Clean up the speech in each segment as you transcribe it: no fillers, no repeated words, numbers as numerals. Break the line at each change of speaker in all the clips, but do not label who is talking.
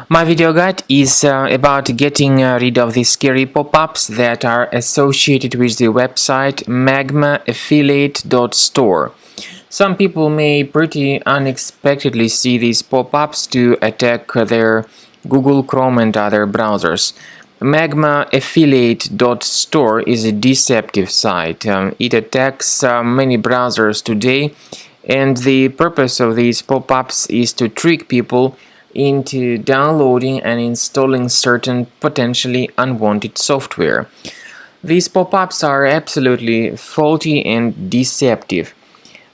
My video guide is about getting rid of the scary pop-ups that are associated with the website magmaaffiliate.store. Some people may pretty unexpectedly see these pop-ups to attack their Google Chrome and other browsers. Magmaaffiliate.store is a deceptive site. It attacks many browsers today, and the purpose of these pop-ups is to trick people into downloading and installing certain potentially unwanted software. These pop-ups are absolutely faulty and deceptive.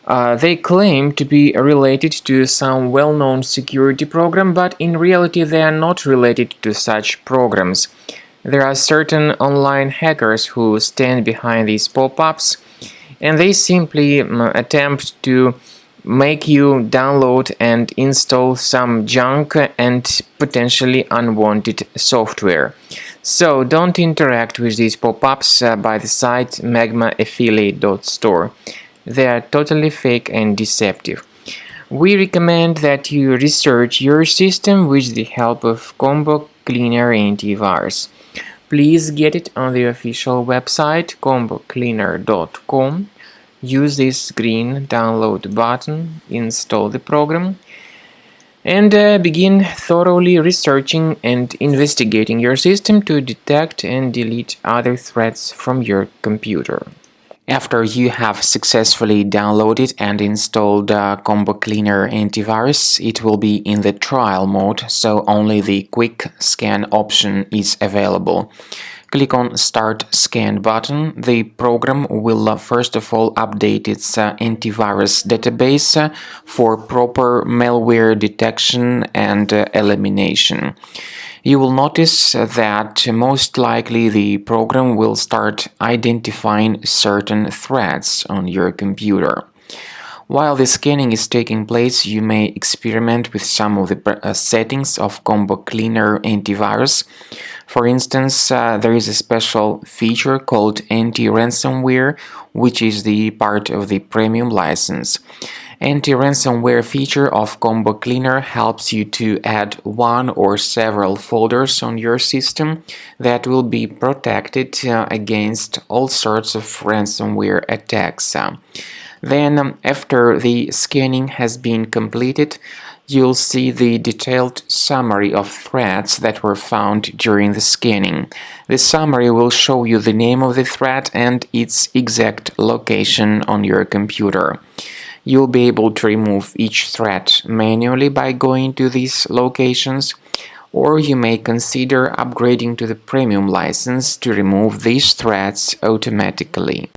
They claim to be related to some well-known security program, but in reality they are not related to such programs. There are certain online hackers who stand behind these pop-ups, and they simply attempt to make you download and install some junk and potentially unwanted software. So don't interact with these pop-ups by the site magmaaffiliate.store. They are totally fake and deceptive. We recommend that you research your system with the help of Combo Cleaner Antivirus. Please get it on the official website combocleaner.com. Use this green download button, install the program, and begin thoroughly researching and investigating your system to detect and delete other threats from your computer. After you have successfully downloaded and installed Combo Cleaner Antivirus, it will be in the trial mode, so only the quick scan option is available. Click on Start Scan button. The program will first of all update its antivirus database for proper malware detection and elimination. You will notice that most likely the program will start identifying certain threats on your computer. While the scanning is taking place, you may experiment with some of the settings of Combo Cleaner Antivirus. For instance, there is a special feature called Anti-Ransomware, which is the part of the premium license. Anti-ransomware feature of Combo Cleaner helps you to add one or several folders on your system that will be protected against all sorts of ransomware attacks. Then, after the scanning has been completed, you'll see the detailed summary of threats that were found during the scanning. The summary will show you the name of the threat and its exact location on your computer. You'll be able to remove each threat manually by going to these locations, or you may consider upgrading to the premium license to remove these threats automatically.